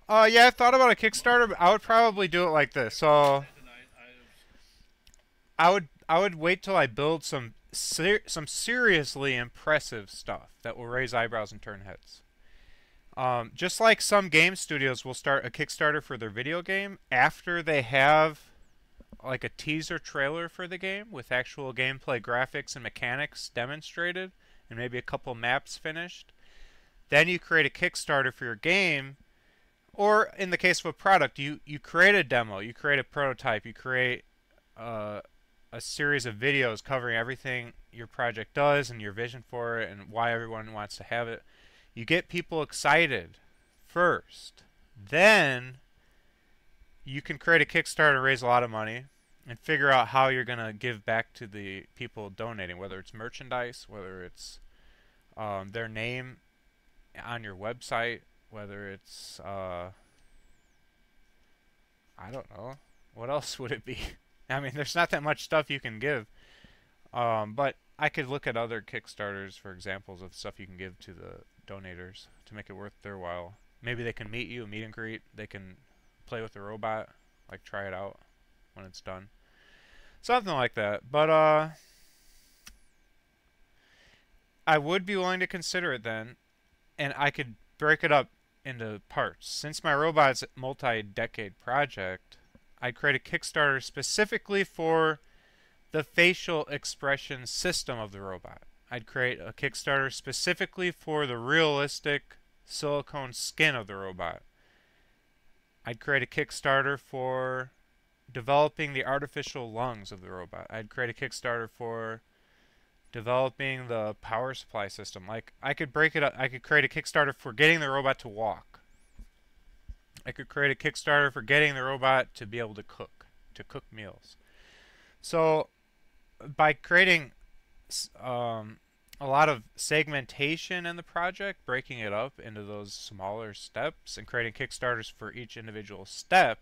Yeah, I thought about a Kickstarter, but I would probably do it like this. So I would wait till I build some seriously impressive stuff that will raise eyebrows and turn heads. Just like some game studios will start a Kickstarter for their video game after they have like a teaser trailer for the game with actual gameplay graphics and mechanics demonstrated and maybe a couple maps finished. Then you create a Kickstarter for your game, or in the case of a product, you create a demo, you create a prototype, you create uh, a series of videos covering everything your project does and your vision for it and why everyone wants to have it. You get people excited first. Then you can create a Kickstarter, raise a lot of money, and figure out how you're going to give back to the people donating, whether it's merchandise, whether it's their name on your website, whether it's, I don't know, what else would it be? I mean, there's not that much stuff you can give, but I could look at other Kickstarters for examples of stuff you can give to the donators to make it worth their while. Maybe they can meet you, meet and greet. They can play with the robot, like try it out when it's done. Something like that. But I would be willing to consider it then, and I could break it up into parts. Since my robot's a multi-decade project, I'd create a Kickstarter specifically for the facial expression system of the robot. I'd create a Kickstarter specifically for the realistic silicone skin of the robot. I'd create a Kickstarter for developing the artificial lungs of the robot. I'd create a Kickstarter for developing the power supply system. Like, I could break it up. I could create a Kickstarter for getting the robot to walk. I could create a Kickstarter for getting the robot to be able to cook meals. So, by creating a lot of segmentation in the project, breaking it up into those smaller steps and creating Kickstarters for each individual step,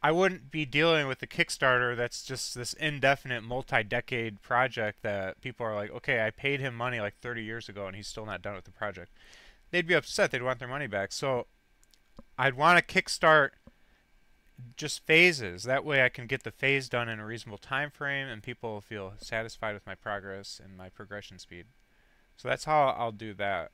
I wouldn't be dealing with the Kickstarter that's just this indefinite multi-decade project that people are like, okay, I paid him money like 30 years ago and he's still not done with the project. They'd be upset. They'd want their money back. So I'd want to kickstart just phases. That way I can get the phase done in a reasonable time frame and people feel satisfied with my progress and my progression speed. So that's how I'll do that.